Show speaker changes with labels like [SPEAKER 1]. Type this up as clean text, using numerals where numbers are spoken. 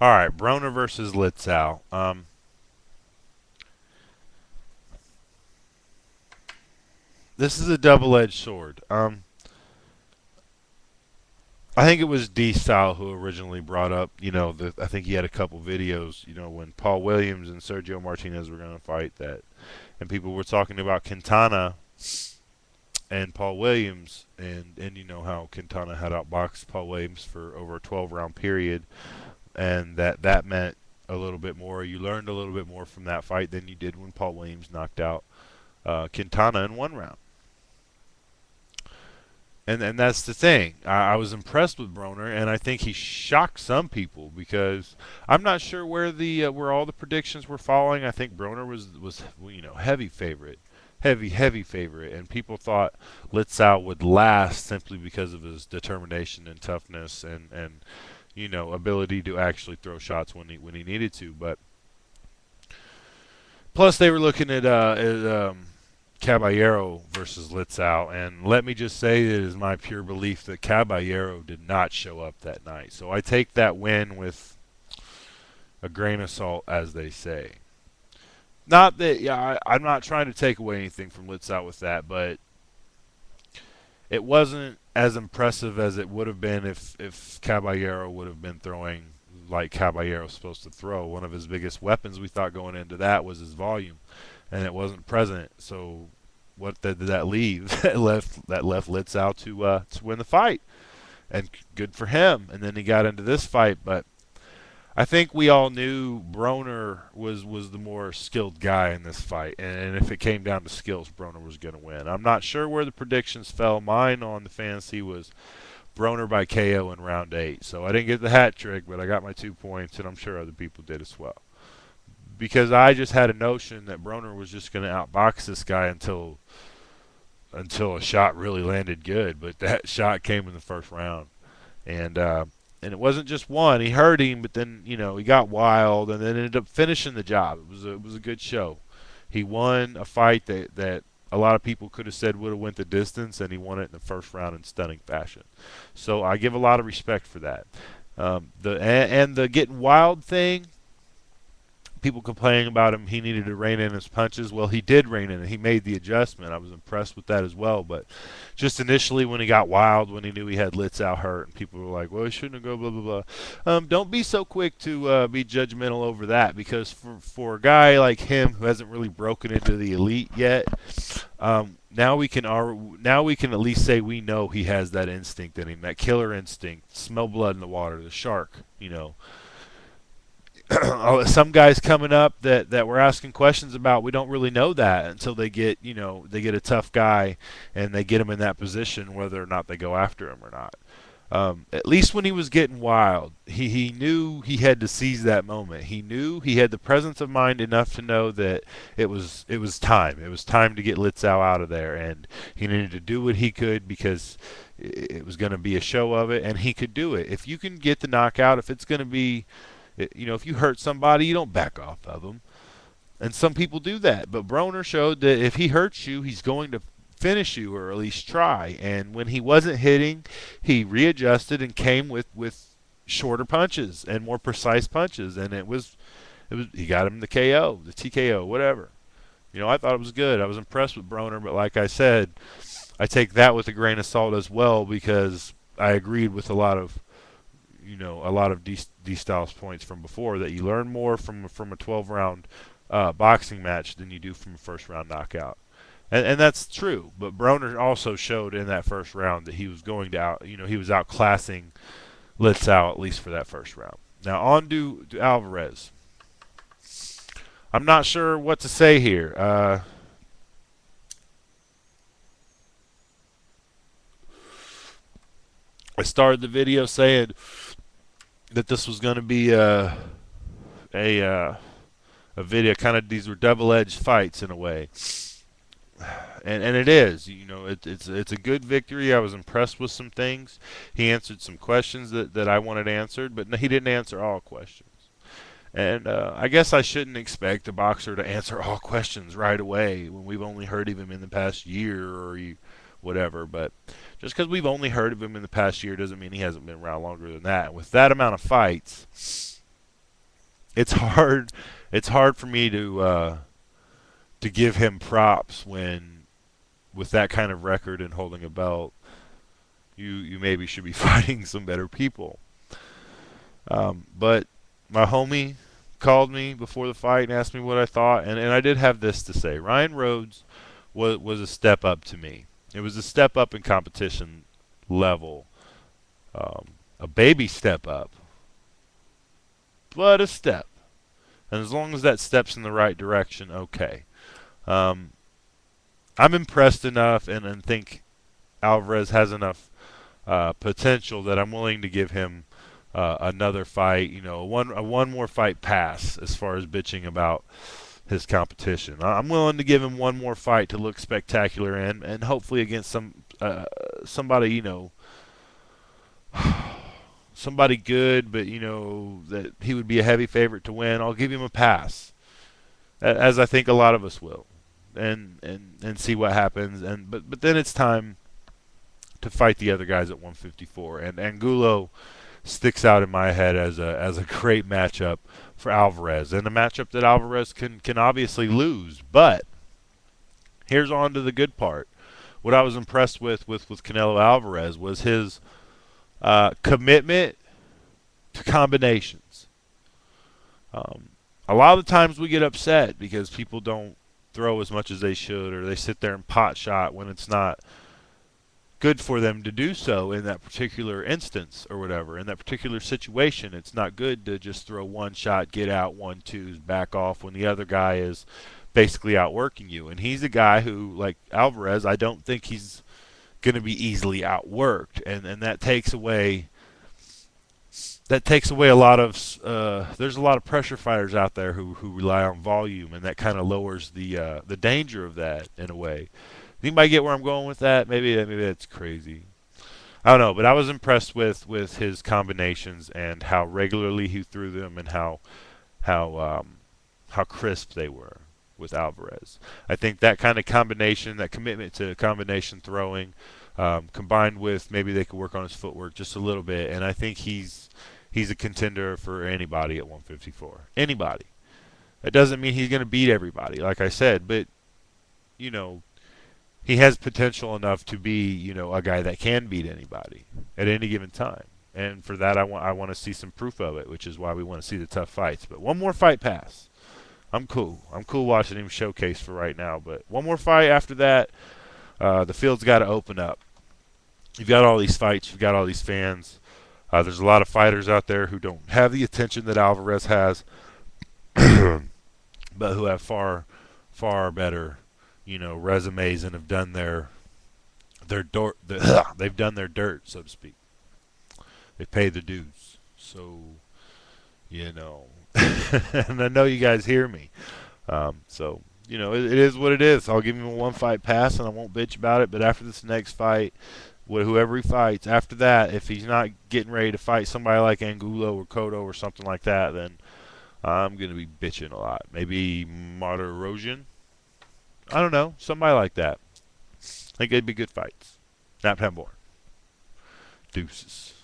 [SPEAKER 1] All right, Broner versus Litzau. This is a double-edged sword. I think it was D Style who originally brought up, I think he had a couple videos, when Paul Williams and Sergio Martinez were going to fight that, and people were talking about Quintana and Paul Williams, and you know how Quintana had outboxed Paul Williams for over a 12-round period, and that meant a little bit more. You learned a little bit more from that fight than you did when Paul Williams knocked out Quintana in one round. And that's the thing. I was impressed with Broner, and I think he shocked some people because I'm not sure where all the predictions were falling. I think Broner was heavy favorite, heavy favorite, and people thought Litzau would last simply because of his determination and toughness and ability to actually throw shots when he needed to. But plus they were looking at Caballero versus Litzau, and let me just say that it is my pure belief that Caballero did not show up that night. So I take that win with a grain of salt, as they say. Not that, I'm not trying to take away anything from Litzau with that, but it wasn't as impressive as it would have been if Caballero would have been throwing like Caballero's supposed to throw. One of his biggest weapons we thought going into that was his volume, and it wasn't present. So what did that leave? that left Litzau to win the fight, and good for him. And then he got into this fight, but I think we all knew Broner was the more skilled guy in this fight, and if it came down to skills, Broner was going to win. I'm not sure where the predictions fell. Mine on the fantasy was Broner by KO in round 8. So I didn't get the hat trick, but I got my 2 points, and I'm sure other people did as well. Because I just had a notion that Broner was just going to outbox this guy until a shot really landed good, but that shot came in the first round, and it wasn't just one. He hurt him, but then he got wild, and then ended up finishing the job. It was a good show. He won a fight that a lot of people could have said would have went the distance, and he won it in the first round in stunning fashion. So I give a lot of respect for that. The getting wild thing, people complaining about him, he needed to rein in his punches. Well, he did rein in it. He made the adjustment. I was impressed with that as well. But just initially when he got wild, when he knew he had Litzau hurt, and people were like, well, he shouldn't have go, blah, blah, blah. Don't be so quick to be judgmental over that, because for a guy like him who hasn't really broken into the elite yet, now we can at least say we know he has that instinct in him, that killer instinct, smell blood in the water, the shark. Some guys coming up that we're asking questions about, we don't really know that until they get a tough guy and they get him in that position, whether or not they go after him or not. At least when he was getting wild, he knew he had to seize that moment. He knew he had the presence of mind enough to know that it was time. It was time to get Litzau out of there, and he needed to do what he could because it was going to be a show of it, and he could do it. If you can get the knockout, if it's going to be, if you hurt somebody, you don't back off of them. And some people do that. But Broner showed that if he hurts you, he's going to finish you, or at least try. And when he wasn't hitting, he readjusted and came with shorter punches and more precise punches. And he got him the KO, the TKO, whatever. I thought it was good. I was impressed with Broner, but like I said, I take that with a grain of salt as well, because I agreed with a lot of D Styles points from before, that you learn more from a 12-round boxing match than you do from a first-round knockout, and that's true. But Broner also showed in that first round that he was going to he was outclassing Litzau, at least for that first round. Now on to Alvarez. I'm not sure what to say here. I started the video saying that this was going to be a video. Kind of, these were double-edged fights in a way, and it is. It's a good victory. I was impressed with some things. He answered some questions that I wanted answered, but he didn't answer all questions. And I guess I shouldn't expect a boxer to answer all questions right away when we've only heard of him in the past year or whatever. But just because we've only heard of him in the past year doesn't mean he hasn't been around longer than that. With that amount of fights, it's hard. It's hard for me to give him props when, with that kind of record and holding a belt, you maybe should be fighting some better people. But my homie called me before the fight and asked me what I thought, and I did have this to say. Ryan Rhodes was a step up to me. It was a step up in competition level, a baby step up, but a step. And as long as that step's in the right direction, okay. Um, I'm impressed enough and think Alvarez has enough potential that I'm willing to give him another fight. You know, a one more fight pass as far as bitching about his competition. I'm willing to give him one more fight to look spectacular and hopefully against somebody, you know, somebody good, but you know that he would be a heavy favorite to win. I'll give him a pass, as I think a lot of us will, and see what happens. But then it's time to fight the other guys at 154, and Angulo sticks out in my head as a great matchup for Alvarez, and a matchup that Alvarez can obviously lose. But here's on to the good part. What I was impressed with Canelo Alvarez was his commitment to combinations. Um, a lot of the times we get upset because people don't throw as much as they should, or they sit there and pot shot when it's not good for them to do so in that particular instance or whatever. In that particular situation, it's not good to just throw one shot, get out, 1-2s, back off when the other guy is basically outworking you. And he's a guy who, like Alvarez, I don't think he's going to be easily outworked, and that takes away a lot of there's a lot of pressure fighters out there who rely on volume, and that kind of lowers the danger of that in a way. Anybody get where I'm going with that? Maybe that's crazy. I don't know, but I was impressed with his combinations and how regularly he threw them, and how how crisp they were with Alvarez. I think that kind of combination, that commitment to combination throwing, combined with maybe they could work on his footwork just a little bit, and I think he's a contender for anybody at 154. Anybody. That doesn't mean he's going to beat everybody, like I said, but you know, he has potential enough to be, you know, a guy that can beat anybody at any given time. And for that, I want to see some proof of it, which is why we want to see the tough fights. But one more fight pass. I'm cool. I'm cool watching him showcase for right now. But one more fight after that, the field's got to open up. You've got all these fights. You've got all these fans. There's a lot of fighters out there who don't have the attention that Alvarez has, but who have far better, you know, resumes and have done they've done their dirt, so to speak. They pay the dues. So, you know, and I know you guys hear me. So, you know, it is what it is. I'll give him a one fight pass, and I won't bitch about it. But after this next fight, whoever he fights, after that, if he's not getting ready to fight somebody like Angulo or Cotto or something like that, then I'm going to be bitching a lot. Maybe Martyr Erosion. I don't know. Somebody like that. I think they'd be good fights. Nap Hambor. Deuces.